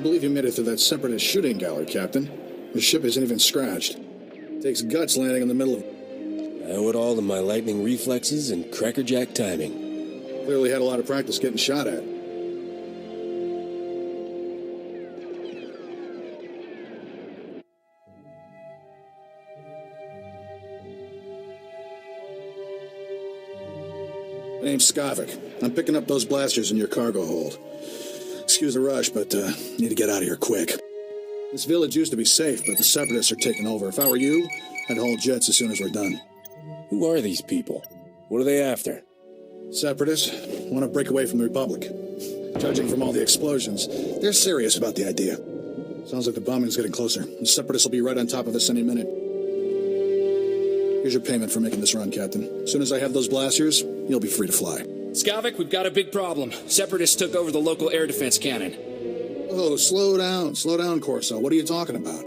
believe you made it through that Separatist shooting gallery, Captain. The ship isn't even scratched. Takes guts landing in the middle of... I owe it all to my lightning reflexes and crackerjack timing. Clearly had a lot of practice getting shot at. My name's Skavik. I'm picking up those blasters in your cargo hold. Excuse the rush, but need to get out of here quick. This village used to be safe, but the Separatists are taking over. If I were you, I'd haul jets as soon as we're done. Who are these people? What are they after? Separatists want to break away from the Republic. Judging from all the explosions, they're serious about the idea. Sounds like the bombing's getting closer. The Separatists will be right on top of us any minute. Here's your payment for making this run, Captain. As soon as I have those blasters, you'll be free to fly. Skavik, we've got a big problem. Separatists took over the local air defense cannon. Oh, slow down, Corso. What are you talking about?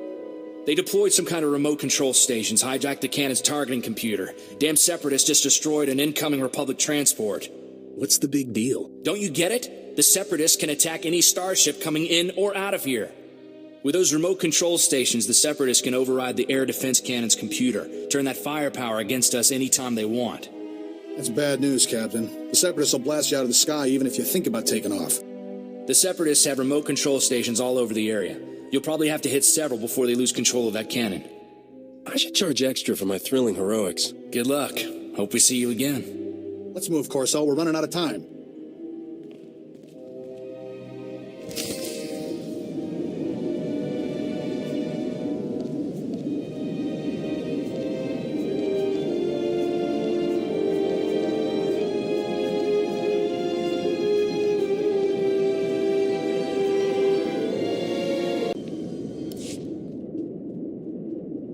They deployed some kind of remote control stations, hijacked the cannon's targeting computer. Damn Separatists just destroyed an incoming Republic transport. What's the big deal? Don't you get it? The Separatists can attack any starship coming in or out of here. With those remote control stations, the Separatists can override the air defense cannon's computer, turn that firepower against us anytime they want. That's bad news, Captain. The Separatists will blast you out of the sky even if you think about taking off. The Separatists have remote control stations all over the area. You'll probably have to hit several before they lose control of that cannon. I should charge extra for my thrilling heroics. Good luck. Hope we see you again. Let's move, Corso. We're running out of time.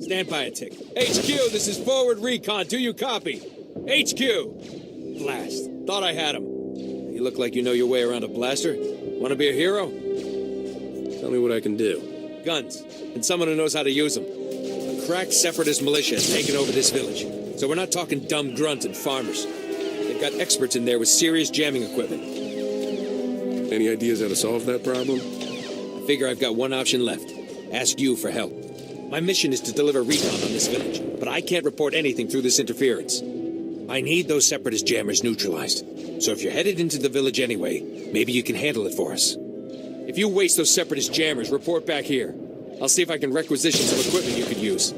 Stand by a tick. HQ, this is forward recon. Do you copy? HQ! Blast. Thought I had him. You look like you know your way around a blaster. Want to be a hero? Tell me what I can do. Guns. And someone who knows how to use them. A cracked separatist militia has taken over this village. So we're not talking dumb grunts and farmers. They've got experts in there with serious jamming equipment. Any ideas how to solve that problem? I figure I've got one option left. Ask you for help. My mission is to deliver recon on this village, but I can't report anything through this interference. I need those separatist jammers neutralized. So if you're headed into the village anyway, maybe you can handle it for us. If you waste those separatist jammers, report back here. I'll see if I can requisition some equipment you could use.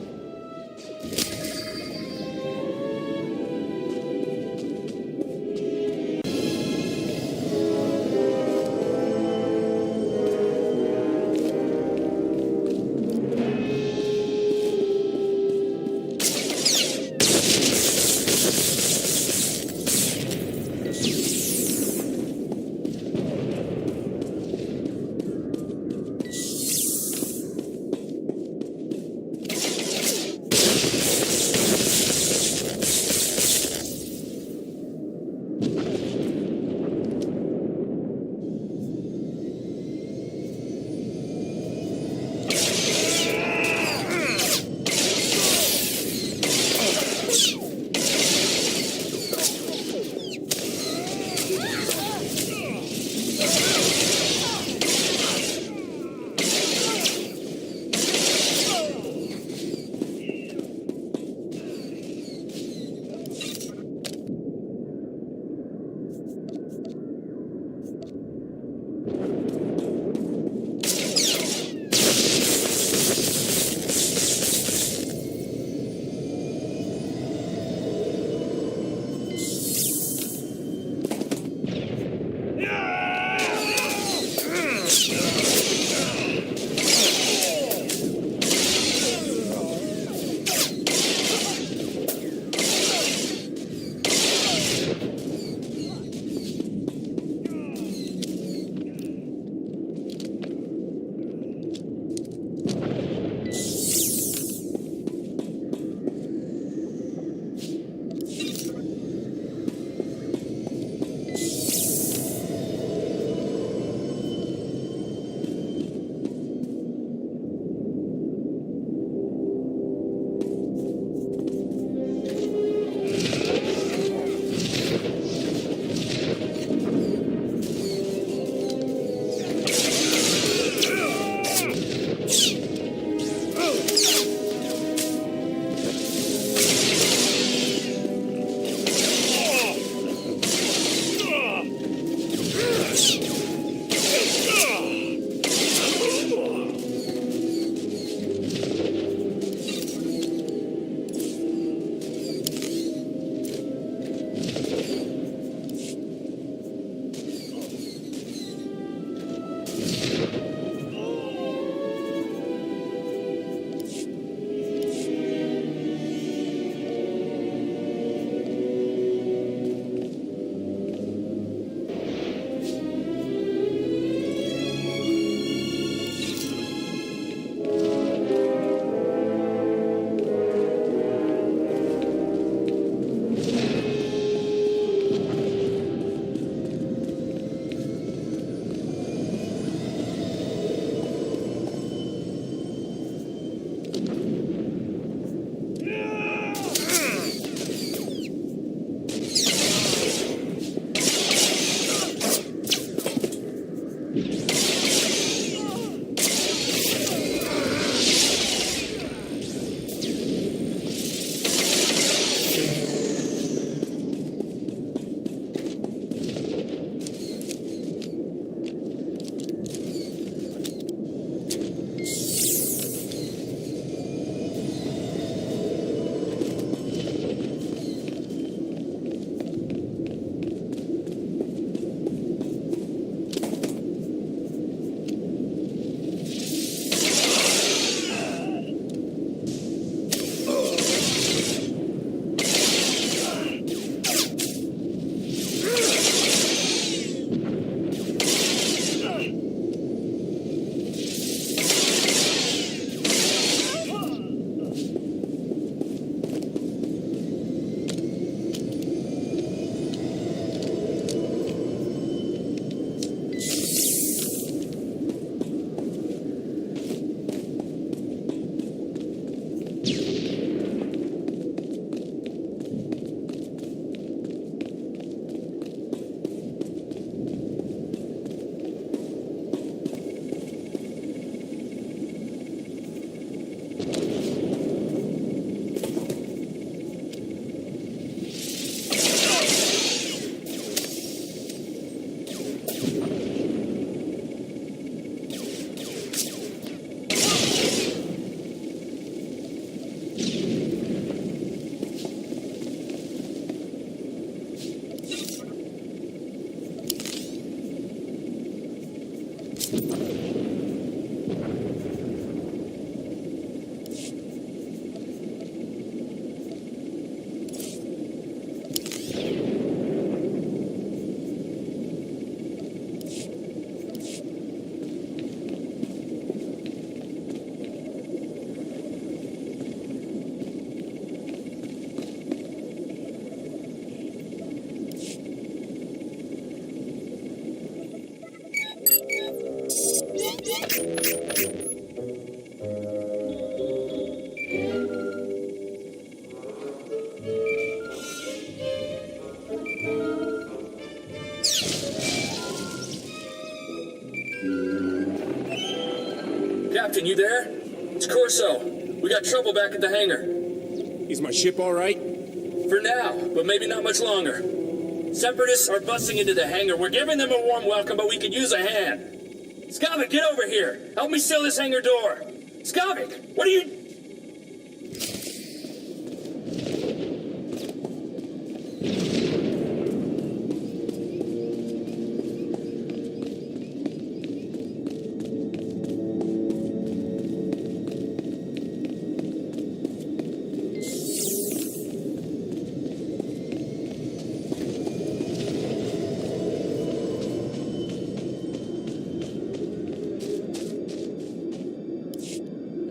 Captain, you there? It's Corso. We got trouble back at the hangar. Is my ship all right? For now, but maybe not much longer. Separatists are busting into the hangar. We're giving them a warm welcome, but we could use a hand. Skavik, get over here. Help me seal this hangar door. Skavik, what are you...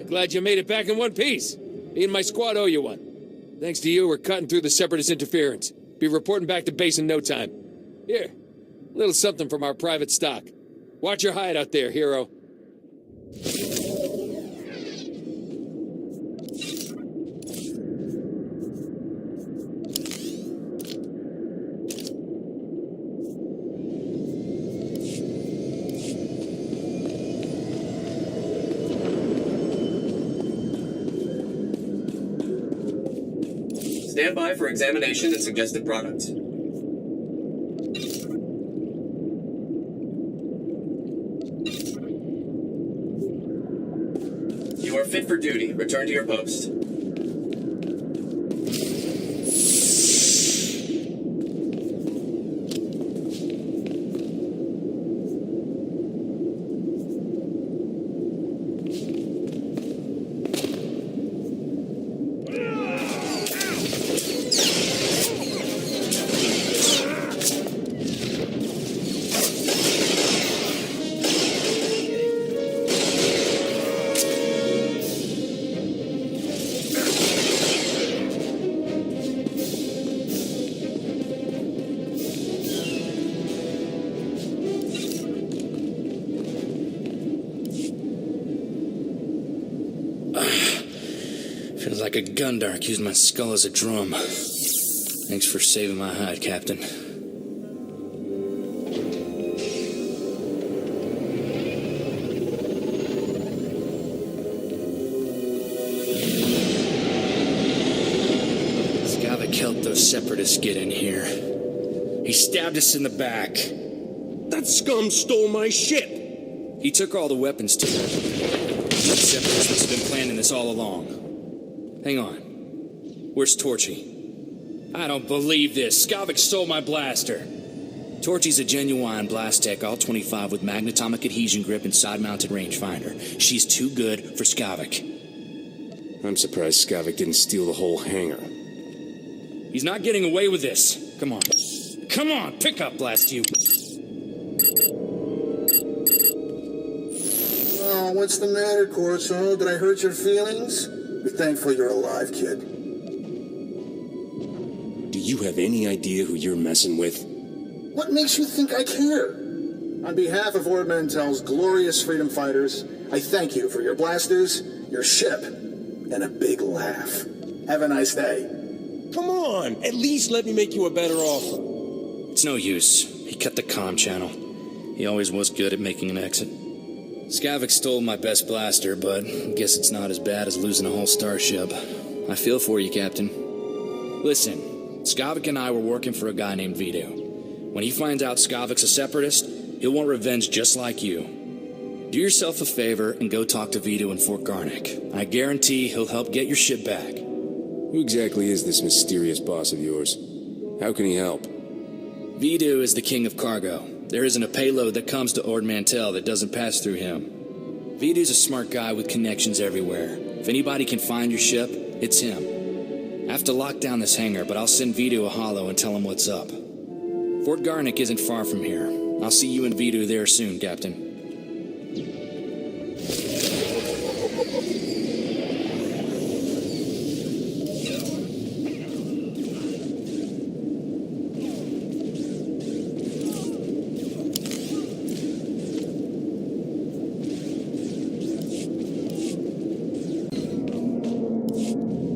Glad you made it back in one piece. Me and my squad owe you one. Thanks to you, we're cutting through the Separatist interference. Be reporting back to base in no time. Here, a little something from our private stock. Watch your hide out there, hero. Stand by for examination and suggested products. You are fit for duty. Return to your post. Feels like a gundark used my skull as a drum. Thanks for saving my hide, Captain. Skavik helped those Separatists get in here. He stabbed us in the back. That scum stole my ship! He took all the weapons too. The Separatists must have been planning this all along. Hang on. Where's Torchy? I don't believe this. Skavik stole my blaster. Torchy's a genuine blast tech, all 25 with magnetomic adhesion grip and side-mounted rangefinder. She's too good for Skavik. I'm surprised Skavik didn't steal the whole hangar. He's not getting away with this. Come on. Come on, pick up, blast you. Oh, what's the matter, Corso? Did I hurt your feelings? Be thankful you're alive, kid. Do you have any idea who you're messing with? What makes you think I care? On behalf of Ord Mantell's glorious freedom fighters, I thank you for your blasters, your ship, and a big laugh. Have a nice day. Come on! At least let me make you a better offer. It's no use. He cut the comm channel. He always was good at making an exit. Skavik stole my best blaster, but I guess it's not as bad as losing a whole starship. I feel for you, Captain. Listen, Skavik and I were working for a guy named Vito. When he finds out Skavik's a Separatist, he'll want revenge just like you. Do yourself a favor and go talk to Vito in Fort Garnick. I guarantee he'll help get your ship back. Who exactly is this mysterious boss of yours? How can he help? Vito is the king of cargo. There isn't a payload that comes to Ord Mantell that doesn't pass through him. Vito's a smart guy with connections everywhere. If anybody can find your ship, it's him. I have to lock down this hangar, but I'll send Vito a holo and tell him what's up. Fort Garnick isn't far from here. I'll see you and Vito there soon, Captain.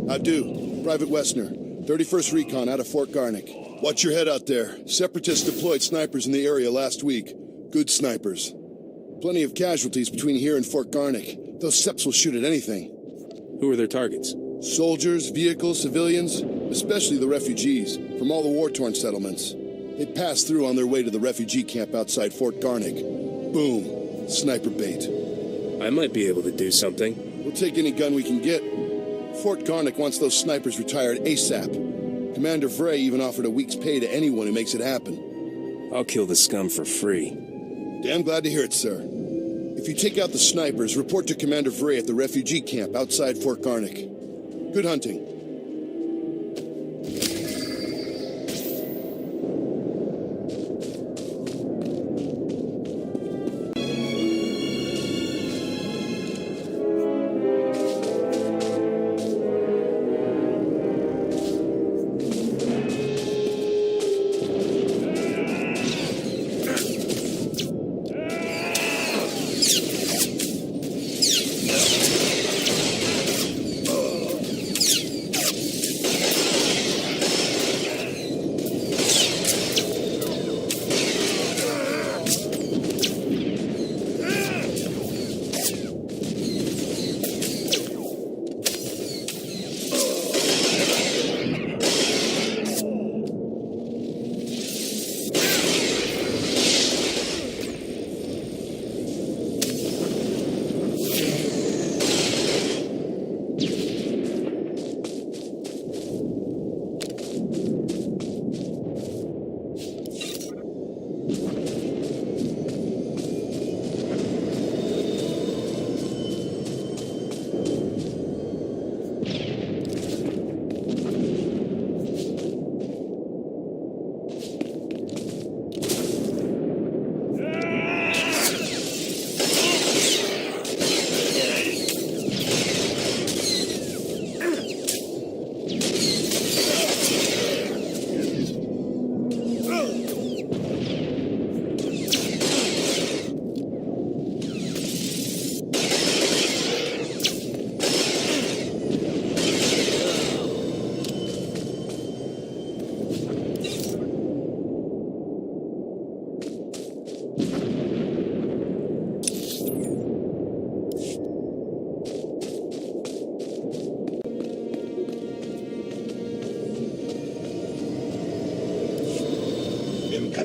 How'do. Private Westner, 31st Recon out of Fort Garnick. Watch your head out there. Separatists deployed snipers in the area last week. Good snipers. Plenty of casualties between here and Fort Garnick. Those Seps will shoot at anything. Who are their targets? Soldiers, vehicles, civilians, especially the refugees from all the war-torn settlements. They pass through on their way to the refugee camp outside Fort Garnick. Boom. Sniper bait. I might be able to do something. We'll take any gun we can get. Fort Garnick wants those snipers retired ASAP. Commander Vray even offered a week's pay to anyone who makes it happen. I'll kill the scum for free. Damn glad to hear it, sir. If you take out the snipers, report to Commander Vray at the refugee camp outside Fort Garnick. Good hunting.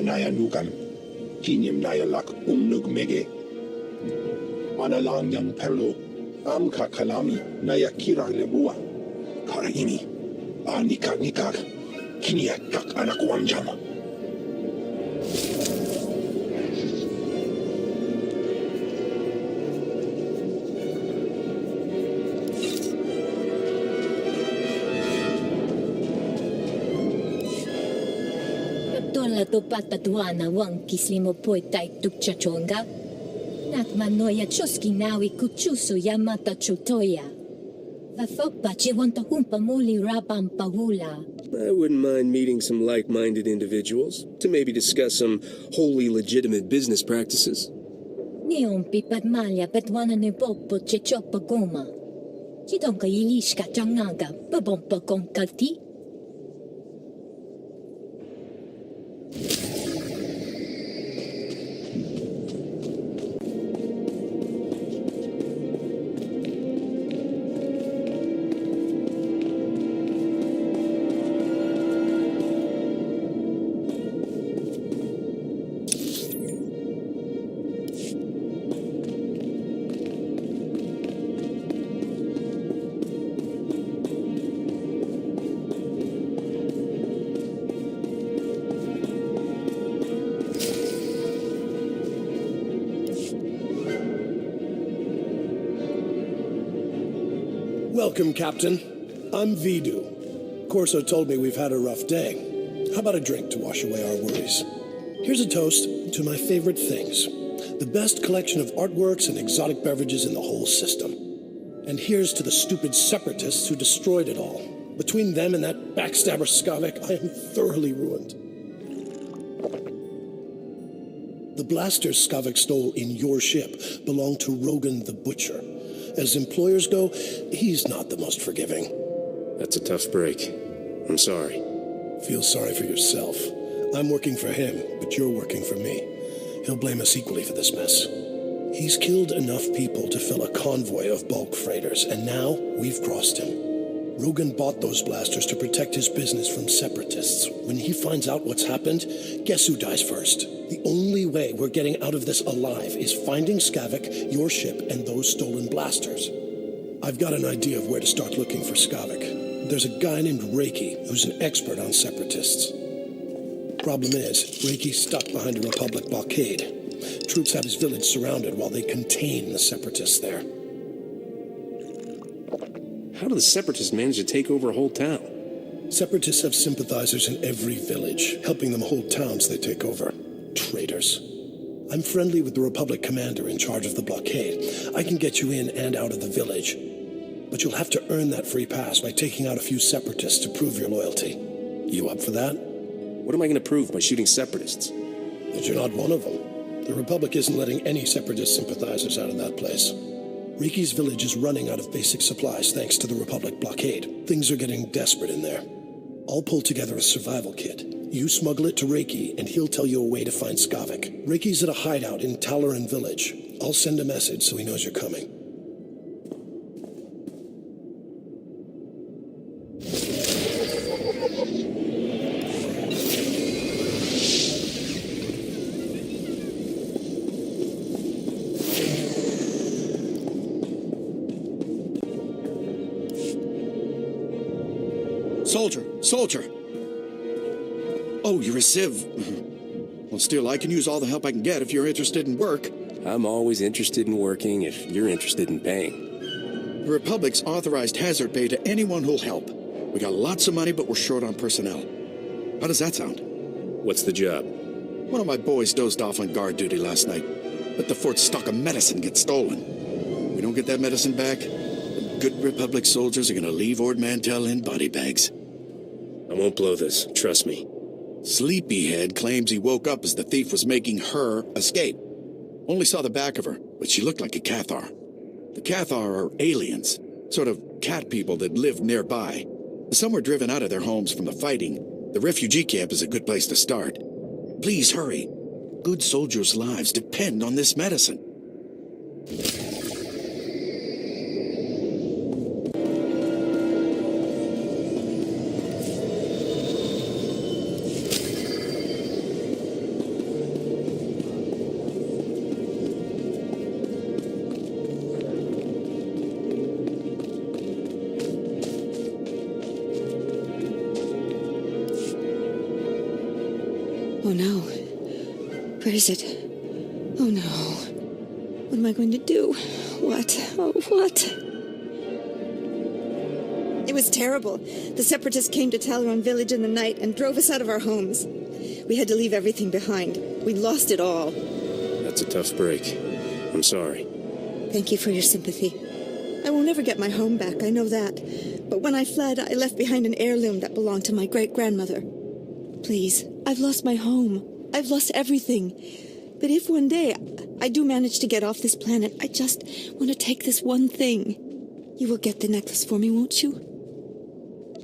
Naya nukan, kinyim naya lak umnug mege. Manalang yang perlo, amka kalami naya kira lebua. Karagini, nikak nikak, kiniak kak anak wamjama. La topata tuana wang kislimo poetai tukchachonga. Nat manoya choskinawi kuchuso yamata chotoya. Vafopa chiwanta humpa muli rabam pahula. I wouldn't mind meeting some like-minded individuals to maybe discuss some wholly legitimate business practices. Neompi padmalya petwana ne popo chechopa goma. Chidonka yilishka changaga babompa konkalti. Welcome, Captain. I'm Vidu. Corso told me we've had a rough day. How about a drink to wash away our worries? Here's a toast to my favorite things. The best collection of artworks and exotic beverages in the whole system. And here's to the stupid separatists who destroyed it all. Between them and that backstabber Skavek, I am thoroughly ruined. The blasters Skavek stole in your ship belonged to Rogan the Butcher. As employers go, he's not the most forgiving. That's a tough break. I'm sorry. Feel sorry for yourself. I'm working for him, but you're working for me. He'll blame us equally for this mess. He's killed enough people to fill a convoy of bulk freighters, and now we've crossed him. Rogan bought those blasters to protect his business from separatists. When he finds out what's happened, guess who dies first? The only way we're getting out of this alive is finding Skavik, your ship, and those stolen blasters. I've got an idea of where to start looking for Skavik. There's a guy named Reiki who's an expert on separatists. Problem is, Reiki's stuck behind a Republic blockade. Troops have his village surrounded while they contain the separatists there. How do the Separatists manage to take over a whole town? Separatists have sympathizers in every village, helping them hold towns they take over. Traitors. I'm friendly with the Republic commander in charge of the blockade. I can get you in and out of the village. But you'll have to earn that free pass by taking out a few Separatists to prove your loyalty. You up for that? What am I going to prove by shooting Separatists? That you're not one of them. The Republic isn't letting any Separatist sympathizers out of that place. Reiki's village is running out of basic supplies thanks to the Republic blockade. Things are getting desperate in there. I'll pull together a survival kit. You smuggle it to Reiki, and he'll tell you a way to find Skavik. Reiki's at a hideout in Talaran village. I'll send a message so he knows you're coming. Soldier! Oh, you're a civ. Well, still, I can use all the help I can get if you're interested in work. I'm always interested in working if you're interested in paying. The Republic's authorized hazard pay to anyone who'll help. We got lots of money, but we're short on personnel. How does that sound? What's the job? One of my boys dozed off on guard duty last night. Let the fort's stock of medicine get stolen. We don't get that medicine back, the good Republic soldiers are gonna leave Ord Mantell in body bags. I won't blow this, trust me. Sleepyhead claims he woke up as the thief was making her escape. Only saw the back of her, but she looked like a Cathar. The Cathar are aliens, sort of cat people that live nearby. Some were driven out of their homes from the fighting. The refugee camp is a good place to start. Please hurry. Good soldiers' lives depend on this medicine. Oh no. Where is it? Oh no. What am I going to do? What? Oh, what? It was terrible. The Separatists came to Talaran village in the night and drove us out of our homes. We had to leave everything behind. We'd lost it all. That's a tough break. I'm sorry. Thank you for your sympathy. I will never get my home back, I know that. But when I fled, I left behind an heirloom that belonged to my great-grandmother. Please, I've lost my home. I've lost everything. But if one day I do manage to get off this planet, I just want to take this one thing. You will get the necklace for me, won't you?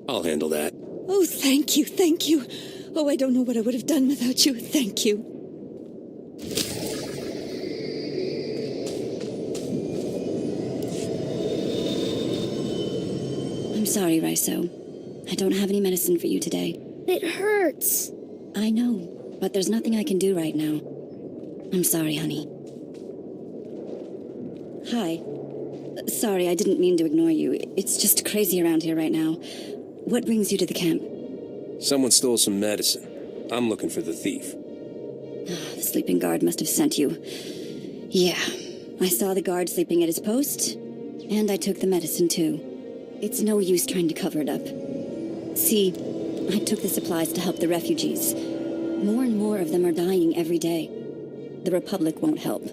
I'll handle that. Oh, thank you, thank you. Oh, I don't know what I would have done without you. Thank you. I'm sorry, Raiso. I don't have any medicine for you today. It hurts. I know, but there's nothing I can do right now. I'm sorry, honey. Hi. Sorry, I didn't mean to ignore you. It's just crazy around here right now. What brings you to the camp? Someone stole some medicine. I'm looking for the thief. The sleeping guard must have sent you. Yeah, I saw the guard sleeping at his post, and I took the medicine too. It's no use trying to cover it up. See, I took the supplies to help the refugees. More and more of them are dying every day. The Republic won't help.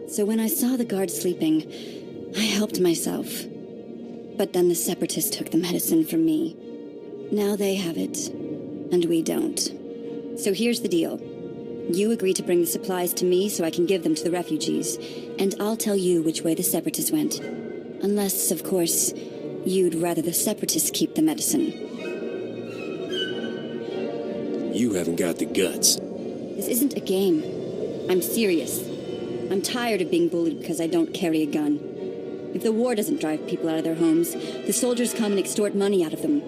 So when I saw the guard sleeping, I helped myself. But then the Separatists took the medicine from me. Now they have it, and we don't. So here's the deal. You agree to bring the supplies to me so I can give them to the refugees, and I'll tell you which way the Separatists went. Unless, of course, you'd rather the Separatists keep the medicine. You haven't got the guts. This isn't a game. I'm serious. I'm tired of being bullied because I don't carry a gun. If the war doesn't drive people out of their homes, the soldiers come and extort money out of them.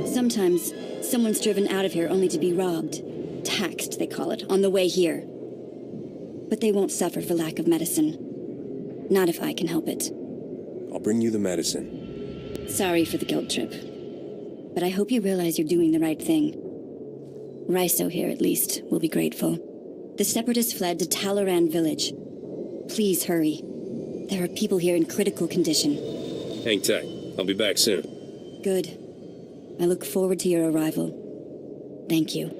Sometimes, someone's driven out of here only to be robbed. Taxed, they call it, on the way here. But they won't suffer for lack of medicine. Not if I can help it. I'll bring you the medicine. Sorry for the guilt trip. But I hope you realize you're doing the right thing. Raiso here, at least, will be grateful. The Separatists fled to Talaran village. Please hurry. There are people here in critical condition. Hang tight. I'll be back soon. Good. I look forward to your arrival. Thank you.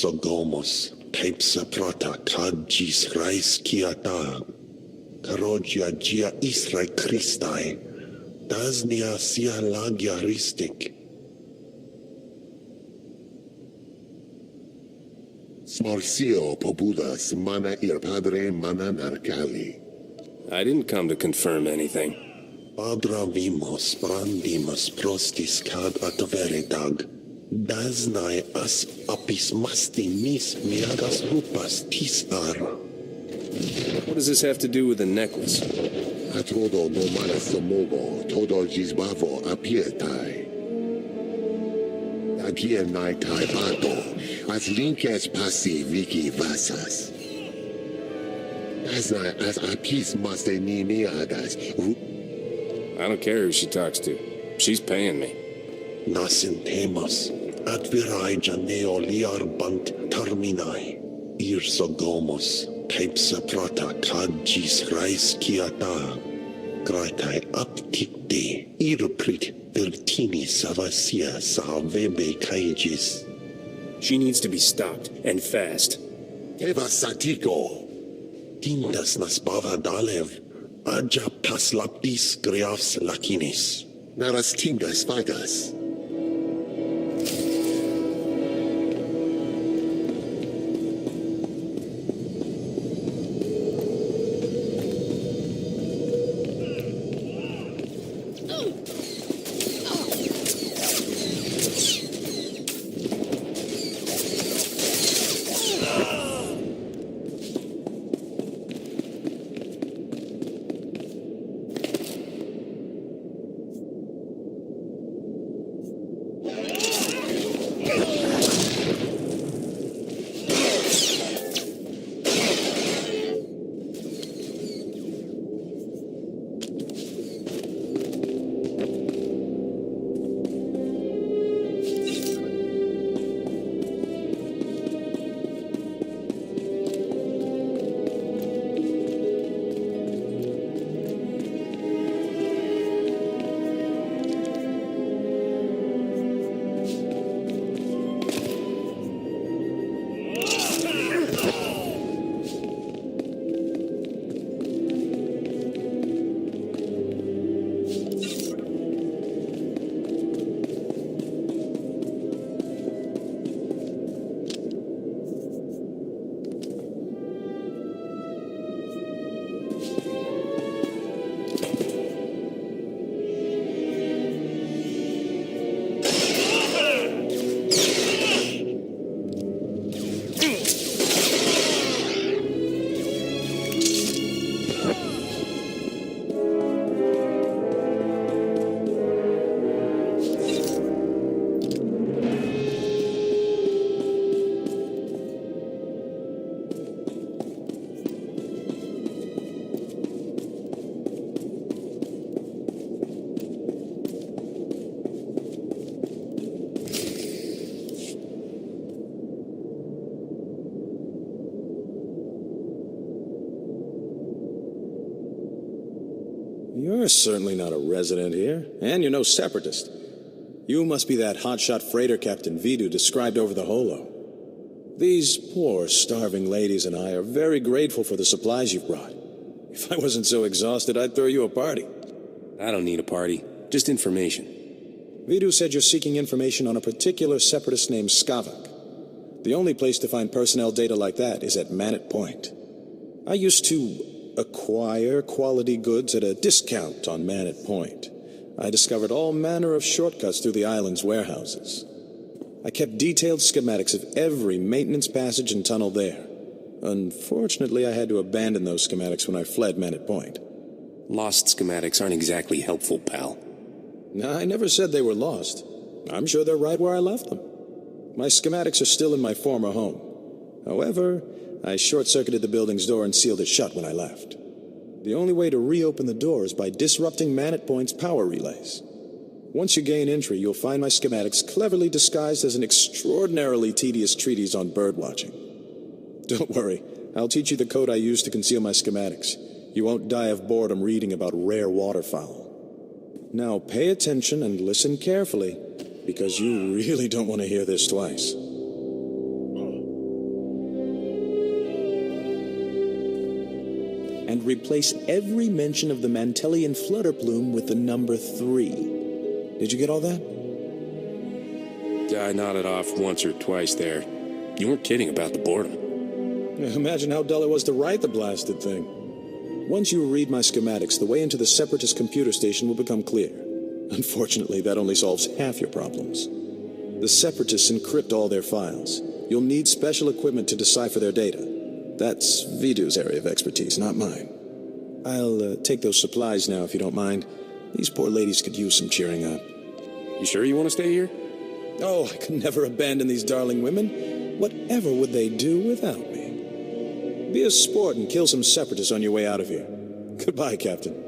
Sogomos, Cape Saprata, Kajis Rais Kiata, Karogia Gia Israel Christai, Dasnia Sia Lagia Ristik, Smarcio populas mana ir padre mana narcali. I didn't come to confirm anything. Adra vimos brandimus prostis cad at veritag. Daznai as apis masti mis miagas rupas tisar. What does this have to do with the necklace? Atrodo no malasomovo, todo gisbavo apietai. Apienai tai pato, as linkes passi viki vasas. Daznai as apis maste ni miagas. I don't care who she talks to. She's paying me. Nasintemos, at virai janeo liar bant terminai. Irsogomos, taipsa prata kadjis rais kiata. Gratai aptikte, irprit vertini savasia savebe kaijis. She needs to be stopped, and fast. Eva satiko. Tindas nas bava dalev. Aja paslaptis greafs lakinis. Naras tingas vagas. You're certainly not a resident here, and you're no separatist. You must be that hotshot freighter Captain Vidu described over the holo. These poor, starving ladies and I are very grateful for the supplies you've brought. If I wasn't so exhausted, I'd throw you a party. I don't need a party, just information. Vidu said you're seeking information on a particular separatist named Skavak. The only place to find personnel data like that is at Manet Point. I used to acquire quality goods at a discount on Manet Point. I discovered all manner of shortcuts through the island's warehouses. I kept detailed schematics of every maintenance passage and tunnel there. Unfortunately, I had to abandon those schematics when I fled Manet Point. Lost schematics aren't exactly helpful, pal. No, I never said they were lost. I'm sure they're right where I left them. My schematics are still in my former home. However, I short-circuited the building's door and sealed it shut when I left. The only way to reopen the door is by disrupting Manet Point's power relays. Once you gain entry, you'll find my schematics cleverly disguised as an extraordinarily tedious treatise on birdwatching. Don't worry, I'll teach you the code I use to conceal my schematics. You won't die of boredom reading about rare waterfowl. Now pay attention and listen carefully, because you really don't want to hear this twice. And replace every mention of the Mantellian flutter plume with the number 3. Did you get all that? I nodded off once or twice there. You weren't kidding about the boredom. Imagine how dull it was to write the blasted thing. Once you read my schematics, the way into the Separatist computer station will become clear. Unfortunately, that only solves half your problems. The Separatists encrypt all their files. You'll need special equipment to decipher their data. That's Vidu's area of expertise, not mine. I'll take those supplies now, if you don't mind. These poor ladies could use some cheering up. You sure you want to stay here? Oh, I could never abandon these darling women. Whatever would they do without me? Be a sport and kill some Separatists on your way out of here. Goodbye, Captain.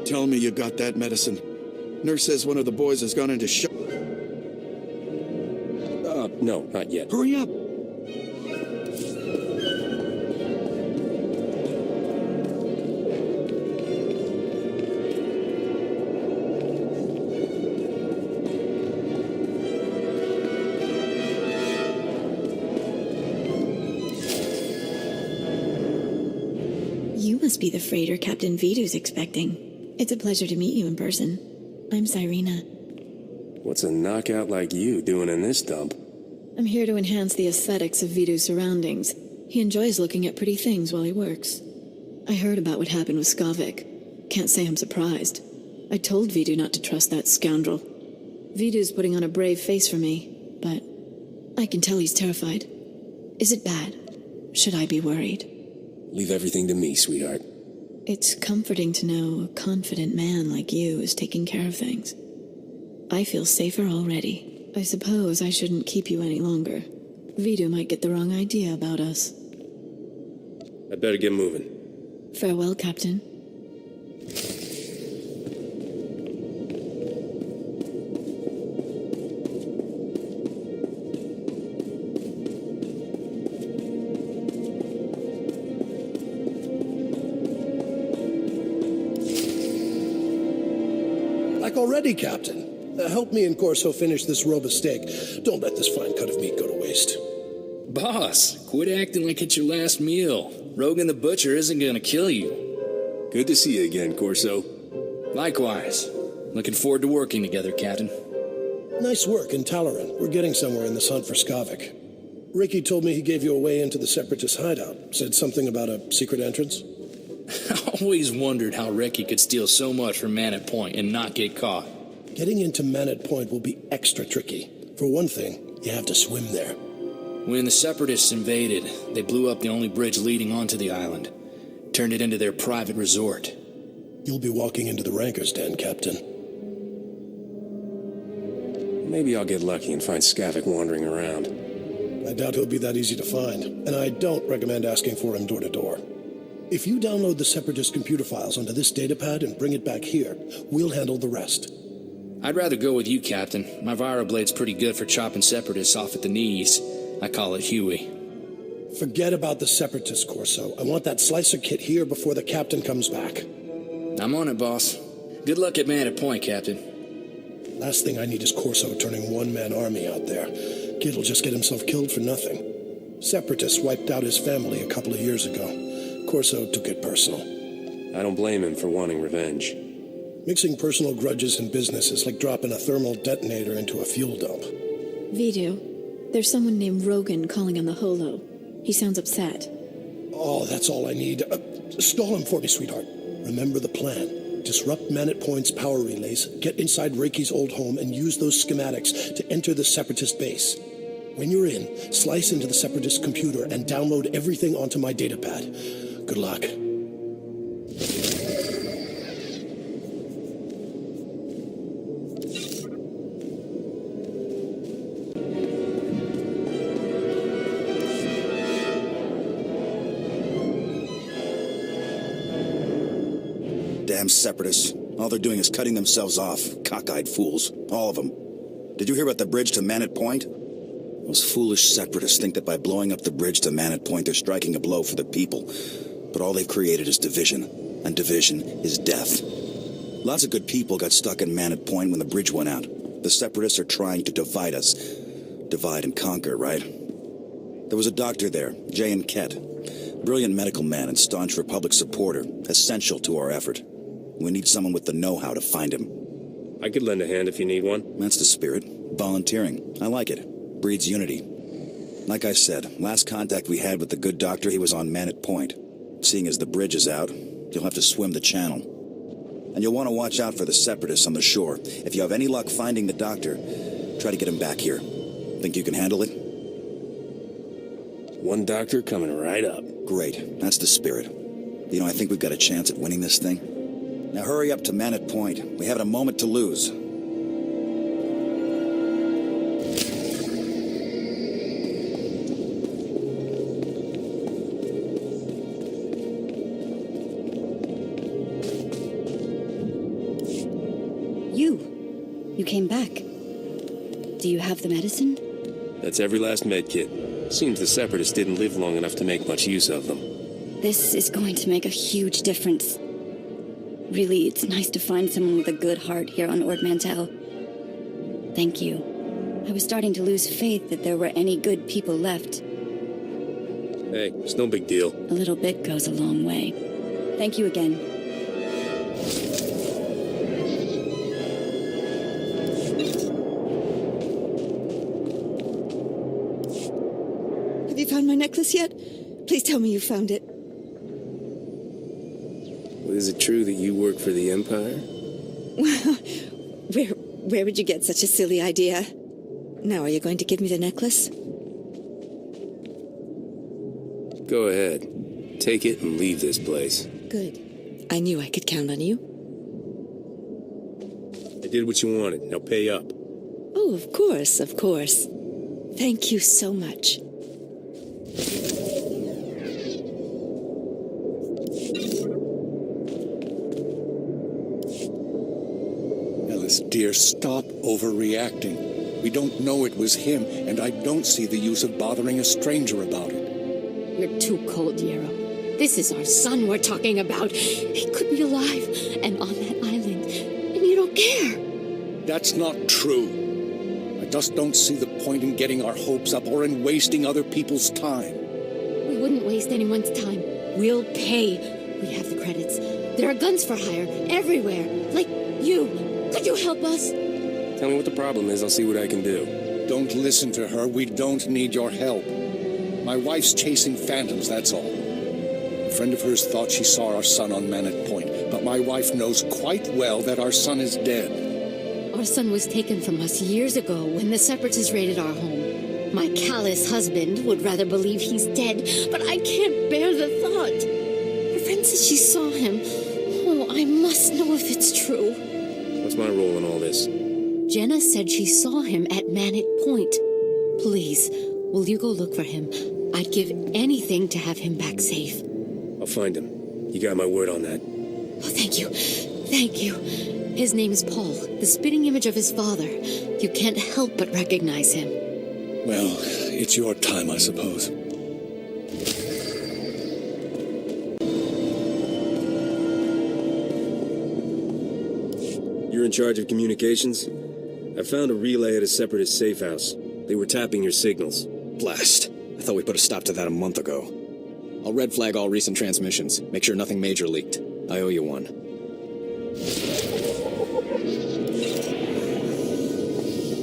Tell me you got that medicine. Nurse says one of the boys has gone into shock. No, not yet. Hurry up! You must be the freighter Captain Vidu's expecting. It's a pleasure to meet you in person. I'm Cyrena. What's a knockout like you doing in this dump? I'm here to enhance the aesthetics of Vidu's surroundings. He enjoys looking at pretty things while he works. I heard about what happened with Skavik. Can't say I'm surprised. I told Vidu not to trust that scoundrel. Vidu's putting on a brave face for me, but I can tell he's terrified. Is it bad? Should I be worried? Leave everything to me, sweetheart. It's comforting to know a confident man like you is taking care of things. I feel safer already. I suppose I shouldn't keep you any longer. Vidu might get the wrong idea about us. I better get moving. Farewell, Captain. already, Captain. Help me and Corso finish this robe of steak. Don't let this fine cut of meat go to waste. Boss, quit acting like it's your last meal. Rogan the Butcher isn't gonna kill you. Good to see you again, Corso. Likewise. Looking forward to working together, Captain. Nice work in Talaran. We're getting somewhere in this hunt for Skavik. Ricky told me he gave you a way into the Separatist hideout. Said something about a secret entrance. I always wondered how Ricky could steal so much from Man at Point and not get caught. Getting into Man at Point will be extra tricky. For one thing, you have to swim there. When the Separatists invaded, they blew up the only bridge leading onto the island. Turned it into their private resort. You'll be walking into the Ranker's Den, Captain. Maybe I'll get lucky and find Skavik wandering around. I doubt he'll be that easy to find, and I don't recommend asking for him door to door. If you download the Separatist computer files onto this datapad and bring it back here, we'll handle the rest. I'd rather go with you, Captain. My Viroblade's pretty good for chopping Separatists off at the knees. I call it Huey. Forget about the Separatists, Corso. I want that slicer kit here before the Captain comes back. I'm on it, boss. Good luck at Man at Point, Captain. Last thing I need is Corso turning one-man army out there. Kid'll just get himself killed for nothing. Separatists wiped out his family a couple of years ago. Corso took it personal. I don't blame him for wanting revenge. Mixing personal grudges and business is like dropping a thermal detonator into a fuel dump. Vidu, there's someone named Rogan calling on the holo. He sounds upset. Oh, that's all I need. Stall him for me, sweetheart. Remember the plan. Disrupt Man at Point's power relays, get inside Reiki's old home, and use those schematics to enter the Separatist base. When you're in, slice into the Separatist computer and download everything onto my datapad. Good luck. Damn Separatists. All they're doing is cutting themselves off. Cockeyed fools. All of them. Did you hear about the bridge to Man at Point? Those foolish Separatists think that by blowing up the bridge to Man at Point, they're striking a blow for the people. But all they've created is division. And division is death. Lots of good people got stuck in Man at Point when the bridge went out. The Separatists are trying to divide us. Divide and conquer, right? There was a doctor there, Jay and Ket. Brilliant medical man and staunch Republic supporter. Essential to our effort. We need someone with the know-how to find him. I could lend a hand if you need one. That's the spirit. Volunteering. I like it. Breeds unity. Like I said, last contact we had with the good doctor, he was on Man at Point. Seeing as the bridge is out, you'll have to swim the channel. And you'll want to watch out for the Separatists on the shore. If you have any luck finding the doctor, try to get him back here. Think you can handle it? One doctor coming right up. Great. That's the spirit. You know, I think we've got a chance at winning this thing. Now hurry up to Man at Point. We haven't a moment to lose. You came back. Do you have the medicine? That's every last med kit. Seems the Separatists didn't live long enough to make much use of them. This is going to make a huge difference. Really, it's nice to find someone with a good heart here on Ord Mantell. Thank you. I was starting to lose faith that there were any good people left. Hey, it's no big deal. A little bit goes a long way. Thank you again. Have you found my necklace yet? Please tell me you found it. Well, is it true that you work for the Empire? Well, where would you get such a silly idea? Now, are you going to give me the necklace? Go ahead. Take it and leave this place. Good. I knew I could count on you. I did what you wanted. Now pay up. Oh, of course, of course. Thank you so much. Ellis, dear, stop overreacting. We don't know it was him, and I don't see the use of bothering a stranger about it. You're too cold, Yarrow. This is our son we're talking about. He could be alive and on that island, and you don't care. That's not true. I just don't see the point in getting our hopes up or in wasting other people's time. We wouldn't waste anyone's time. We'll pay. We have the credits. There are guns for hire everywhere. Like you. Could you help us? Tell me what the problem is. I'll see what I can do. Don't listen to her. We don't need your help. My wife's chasing phantoms, that's all. A friend of hers thought she saw our son on Manet Point, but my wife knows quite well that our son is dead. Our son was taken from us years ago when the Separatists raided our home. My callous husband would rather believe he's dead, but I can't bear the thought. Her friend says she saw him. Oh, I must know if it's true. What's my role in all this? Jenna said she saw him at Manet Point. Please, will you go look for him? I'd give anything to have him back safe. I'll find him. You got my word on that. Oh, thank you. Thank you. His name is Paul, the spitting image of his father. You can't help but recognize him. Well, it's your time, I suppose. You're in charge of communications? I found a relay at a Separatist safe house. They were tapping your signals. Blast. I thought we put a stop to that a month ago. I'll red flag all recent transmissions. Make sure nothing major leaked. I owe you one.